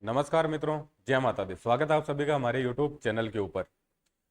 नमस्कार मित्रों, जय माता दी। स्वागत है आप सभी का हमारे YouTube चैनल के ऊपर।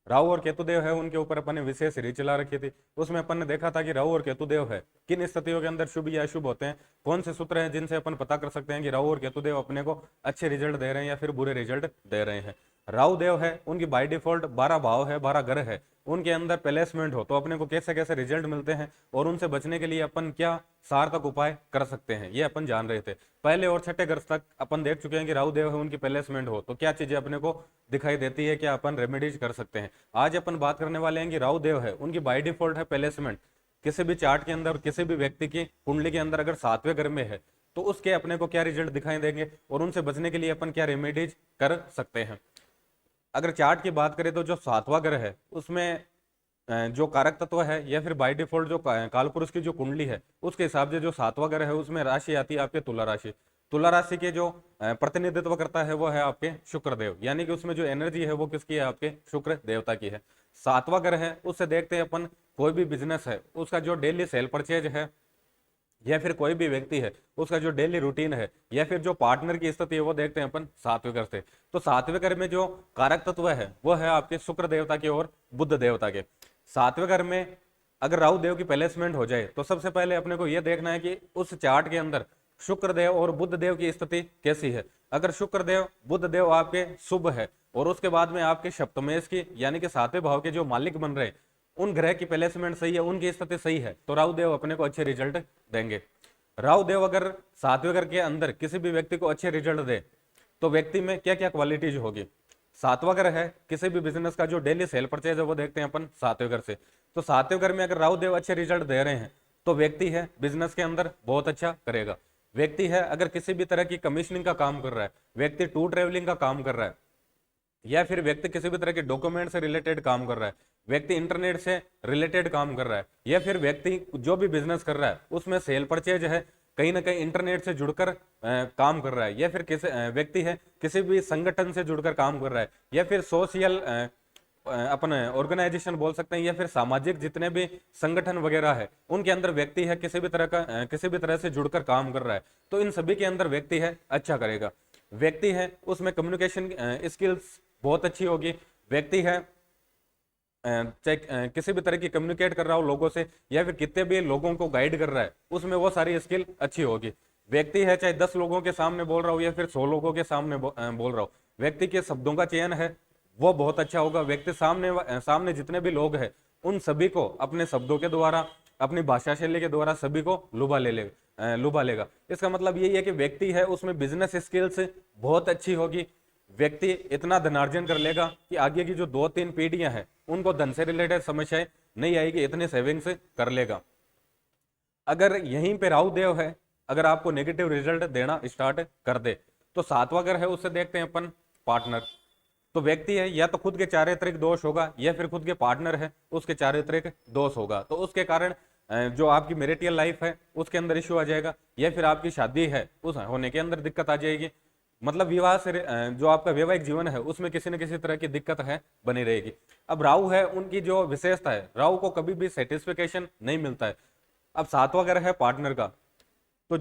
राहु और केतुदेव है, उनके ऊपर अपन ने विशेष सीरीज चला रखी थी। उसमें अपन ने देखा था कि राहु और केतुदेव है किन स्थितियों के अंदर शुभ या अशुभ होते हैं, कौन से सूत्र हैं जिनसे अपन पता कर सकते हैं कि राहु और केतुदेव अपने को अच्छे रिजल्ट दे रहे हैं या फिर बुरे रिजल्ट दे रहे हैं। राहु देव है, उनकी बाय डिफॉल्ट 12 भाव है, 12 ग्रह है, उनके अंदर प्लेसमेंट हो तो अपने को कैसे कैसे रिजल्ट मिलते हैं और उनसे बचने के लिए अपन क्या सार्थक उपाय कर सकते हैं, ये अपन जान रहे थे। पहले और छठे घर तक अपन देख चुके हैं कि राहु देव है, उनकी प्लेसमेंट हो तो क्या चीजें अपने को दिखाई देती है, क्या अपन रेमेडीज कर सकते हैं। आज अपन बात करने वाले हैं कि राहु देव है, उनकी बाय डिफॉल्ट है प्लेसमेंट। किसी भी चार्ट के अंदर, किसी भी व्यक्ति की कुंडली के अंदर अगर 7वें घर में है तो उसके अपने को क्या रिजल्ट दिखाई देंगे और उनसे बचने के लिए अपन क्या रेमेडीज कर सकते हैं। अगर चार्ट की बात करें तो जो 7वां ग्रह है उसमें जो कारक तत्व है या फिर बाय डिफॉल्ट जो कालपुरुष की जो कुंडली है उसके हिसाब से जो 7वां ग्रह है उसमें राशि आती है आपके तुला राशि। तुला राशि के जो प्रतिनिधित्व करता है वो है आपके शुक्र देव, यानी कि उसमें जो एनर्जी है वो किसकी है, आपके शुक्र देवता की है। 7वां ग्रह है, उससे देखते हैं अपन कोई भी बिजनेस है उसका जो डेली सेल परचेज है या फिर कोई भी व्यक्ति है उसका जो डेली रूटीन है या फिर जो पार्टनर की स्थिति है वो देखते हैं अपन 7वें घर से। तो 7वें घर में जो कारक तत्व है वो है आपके शुक्र देवता के और बुध देवता के। 7वें घर में अगर राहु देव की प्लेसमेंट हो जाए तो सबसे पहले अपने को यह देखना है कि उस चार्ट के अंदर शुक्र देव और बुध देव की स्थिति कैसी है। अगर शुक्र देव बुध देव आपके शुभ है और उसके बाद में आपके सप्तमेश की यानी कि 7वें भाव के जो मालिक बन रहे उन ग्रह की प्लेसमेंट सही है, उनकी स्थिति सही है तो राहु देव अपने को अच्छे रिजल्ट देंगे। राहु देव अगर 7वें घर के अंदर किसी भी व्यक्ति को अच्छे रिजल्ट दे तो व्यक्ति में क्या क्या क्वालिटीज होगी। 7वां घर है, किसी भी बिजनेस का जो डेली सेल परचेज है वो देखते हैं अपन 7वें घर से। तो 7वें घर में अगर राहु देव अच्छे रिजल्ट दे रहे हैं तो व्यक्ति है बिजनेस के अंदर बहुत अच्छा करेगा। व्यक्ति है अगर किसी भी तरह की कमीशनिंग का काम कर रहा है, व्यक्ति टूर ट्रेवलिंग का काम कर रहा है या फिर व्यक्ति किसी भी तरह के डॉक्यूमेंट से रिलेटेड काम कर रहा है, व्यक्ति इंटरनेट से रिलेटेड काम कर रहा है या फिर व्यक्ति जो भी बिजनेस कर रहा है उसमें सेल परचेज है, कहीं ना कहीं इंटरनेट से जुड़कर काम कर रहा है या फिर किसी व्यक्ति है किसी भी संगठन से जुड़कर काम कर रहा है या फिर सोशल अपने ऑर्गेनाइजेशन बोल सकते हैं या फिर सामाजिक जितने भी संगठन वगैरह है उनके अंदर व्यक्ति है किसी भी तरह का किसी भी तरह से जुड़कर काम कर रहा है तो इन सभी के अंदर व्यक्ति है अच्छा करेगा। व्यक्ति है उसमें कम्युनिकेशन स्किल्स बहुत अच्छी होगी। व्यक्ति है चाहे किसी भी तरह की कम्युनिकेट कर रहा हो लोगों से या फिर कितने भी लोगों को गाइड कर रहा है उसमें वो सारी स्किल अच्छी होगी। व्यक्ति है चाहे 10 लोगों के सामने बोल रहा हो या फिर 100 लोगों के सामने बोल रहा हो, व्यक्ति के शब्दों का चयन है वो बहुत अच्छा होगा। व्यक्ति सामने जितने भी लोग हैं उन सभी को अपने शब्दों के द्वारा, अपनी भाषा शैली के द्वारा सभी को लुभा लेगा। इसका मतलब यही है कि व्यक्ति है उसमें बिजनेस स्किल्स बहुत अच्छी होगी। व्यक्ति इतना धनार्जन कर लेगा कि आगे की जो 2-3 पीढ़ियां हैं उनको धन से रिलेटेड समस्याएं नहीं आएगी, इतने सेविंग्स कर लेगा। अगर यहीं पे राहु देव है, अगर आपको नेगेटिव रिजल्ट देना स्टार्ट कर दे तो 7वां घर है उससे देखते हैं अपन पार्टनर। तो व्यक्ति है या तो खुद के चारित्रिक दोष होगा या फिर खुद के पार्टनर है उसके चारित्रिक दोष होगा तो उसके कारण जो आपकी मैरिटल लाइफ है उसके अंदर इश्यू आ जाएगा या फिर आपकी शादी है उस होने के अंदर दिक्कत आ जाएगी। मतलब विवाह से जो आपका वैवाहिक जीवन है उसमें किसी न किसी तरह की दिक्कत है बनी रहेगी। अब राहु है, उनकी जो विशेषता है राहु को कभी भी सेटिस्फिकेशन नहीं मिलता है। अब 7वां घर है पार्टनर का तो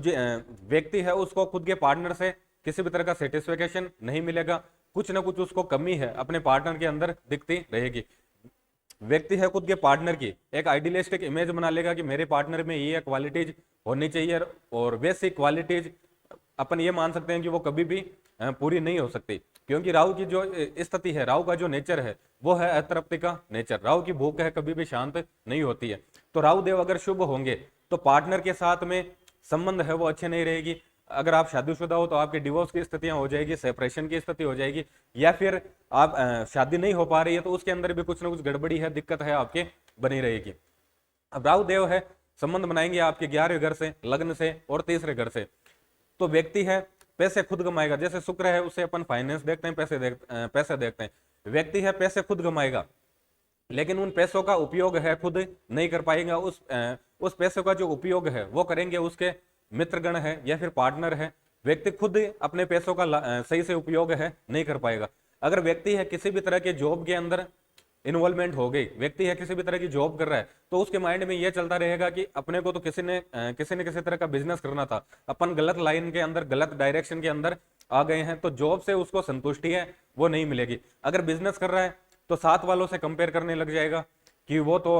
व्यक्ति है उसको खुद के पार्टनर से किसी भी तरह का सेटिस्फेक्शन नहीं मिलेगा, कुछ ना कुछ उसको कमी है अपने पार्टनर के अंदर दिखती रहेगी। व्यक्ति है खुद के पार्टनर की एक आइडियलिस्टिक इमेज बना लेगा कि मेरे पार्टनर में ये क्वालिटीज होनी चाहिए और वैसी क्वालिटीज अपन ये मान सकते हैं कि वो कभी भी पूरी नहीं हो सकती, क्योंकि राहु की जो स्थिति है, राहु का जो नेचर है वो है अतृप्ति का नेचर। राहु की भूख है कभी भी शांत नहीं होती है। तो राहु देव अगर शुभ होंगे तो पार्टनर के साथ में संबंध है वो अच्छे नहीं रहेगी। अगर आप शादीशुदा हो तो आपके डिवोर्स की स्थितियां हो जाएगी, सेपरेशन की स्थिति हो जाएगी या फिर आप शादी नहीं हो पा रही है तो उसके अंदर भी कुछ ना कुछ गड़बड़ी है, दिक्कत है आपके बनी रहेगी। अब राहु देव है संबंध बनाएंगे आपके 11वें घर से, लग्न से और तीसरे घर से। तो व्यक्ति है पैसे खुद कमाएगा, जैसे शुक्र है उससे अपन फाइनेंस देखते हैं, पैसे देखते हैं। व्यक्ति है पैसे खुद कमाएगा लेकिन उन पैसों का उपयोग है खुद नहीं कर पाएगा। उस पैसों का जो उपयोग है वो करेंगे उसके मित्रगण है या फिर पार्टनर है। व्यक्ति खुद अपने पैसों का सही से उपयोग है नहीं कर पाएगा। अगर व्यक्ति है किसी भी तरह के जॉब के अंदर इन्वॉल्वमेंट हो गई, व्यक्ति है किसी भी तरह की जॉब कर रहा है तो उसके माइंड में यह चलता रहेगा कि अपने को तो किसी ने किसी तरह का बिजनेस करना था, अपन गलत लाइन के अंदर, गलत डायरेक्शन के अंदर आ गए हैं, तो जॉब से उसको संतुष्टि है वो नहीं मिलेगी। अगर बिजनेस कर रहा है तो साथ वालों से कंपेयर करने लग जाएगा कि वो तो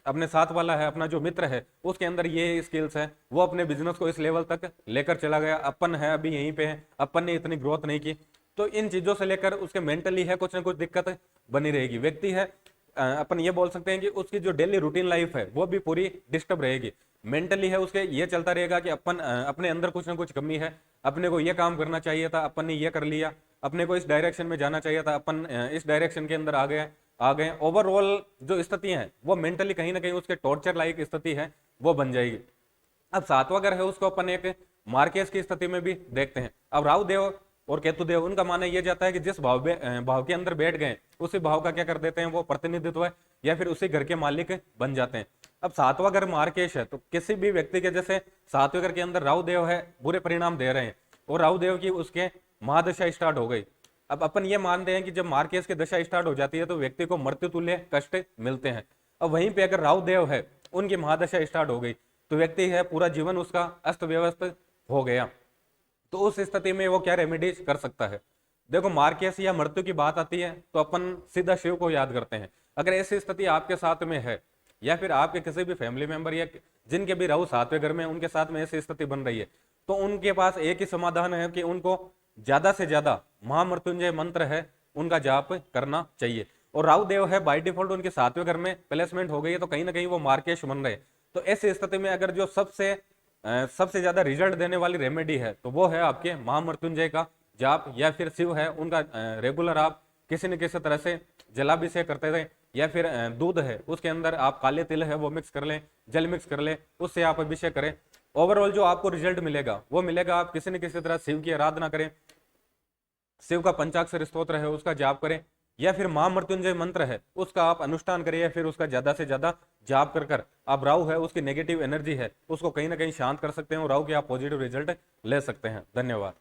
अपने साथ वाला है, अपना जो मित्र है उसके अंदर ये स्किल्स है, वो अपने बिजनेस को इस लेवल तक लेकर चला गया, अपन है अभी यहीं पे है, अपन ने इतनी ग्रोथ नहीं की। तो इन चीजों से लेकर उसके मेंटली है कुछ ना कुछ दिक्कत बनी रहेगी। व्यक्ति है अपन ये बोल सकते हैं कि उसकी जो डेली रूटीन लाइफ है वो भी पूरी डिस्टर्ब रहेगी। मेंटली है उसके ये चलता रहेगा कि अपन अपने अंदर कुछ ना कुछ कमी है, अपने को ये काम करना चाहिए था, अपन ने ये कर लिया, अपने को इस डायरेक्शन में जाना चाहिए था, अपन इस डायरेक्शन के अंदर आ गए। ओवरऑल जो स्थिति है वो मेंटली कहीं ना कहीं उसके टॉर्चर लाइक स्थिति है वो बन जाएगी। अब सातवां घर है उसको अपन एक मार्केस की स्थिति में भी देखते हैं। अब राहु देव और केतु देव, उनका मानना यह जाता है कि जिस भाव के अंदर बैठ गए उसी भाव का क्या कर देते हैं वो प्रतिनिधित्व है या फिर उसी घर के मालिक बन जाते हैं। अब सातवां घर मार्केश है, तो किसी भी व्यक्ति के जैसे सातवें घर के अंदर राहु देव है बुरे परिणाम दे रहे हैं और राहु देव की उसके महादशा स्टार्ट हो गई। अब अपन ये मानते हैं कि जब मार्केस की दशा स्टार्ट हो जाती है तो व्यक्ति को मृत्यु तुल्य कष्ट मिलते हैं। अब वहीं पे अगर राहु देव है उनकी महादशा स्टार्ट हो गई तो व्यक्ति है पूरा जीवन उसका अस्त व्यस्त हो गया। तो उस स्थिति में वो क्या रेमेडीज कर सकता है? देखो, मार्केस या मृत्यु की बात आती है तो अपन सीधा शिव को याद करते हैं। अगर ऐसी स्थिति आपके साथ में है या फिर आपके किसी भी फैमिली मेंबर या जिनके भी राहु सातवें घर में उनके साथ में ऐसी स्थिति बन रही है, तो उनके पास एक ही समाधान है कि उनको ज्यादा से ज्यादा महामृत्युंजय मंत्र है उनका जाप करना चाहिए। और राहु देव है बाय डिफॉल्ट उनके सातवें घर में प्लेसमेंट हो गई है, तो कहीं ना कहीं वो मार्केश बन रहे। तो ऐसी स्थिति में अगर जो सबसे ज्यादा रिजल्ट देने वाली रेमेडी है तो वो है आपके महामृत्युंजय का जाप, या फिर शिव है उनका रेगुलर आप किसी न किसी तरह से जलाभिषेक करते रहे, या फिर दूध है उसके अंदर आप काले तिल है वो मिक्स कर लें, जल मिक्स कर लें, उससे आप अभिषेक करें। ओवरऑल जो आपको रिजल्ट मिलेगा वो मिलेगा। आप किसी न किसी तरह शिव की आराधना करें, शिव का पंचाक्षर स्तोत्र है उसका जाप करें, या फिर महामृत्युंजय मंत्र है उसका आप अनुष्ठान करें, या फिर उसका ज्यादा से ज्यादा जाप कर कर आप राहु है उसकी नेगेटिव एनर्जी है उसको कहीं ना कहीं शांत कर सकते हैं और राहु के आप पॉजिटिव रिजल्ट ले सकते हैं। धन्यवाद।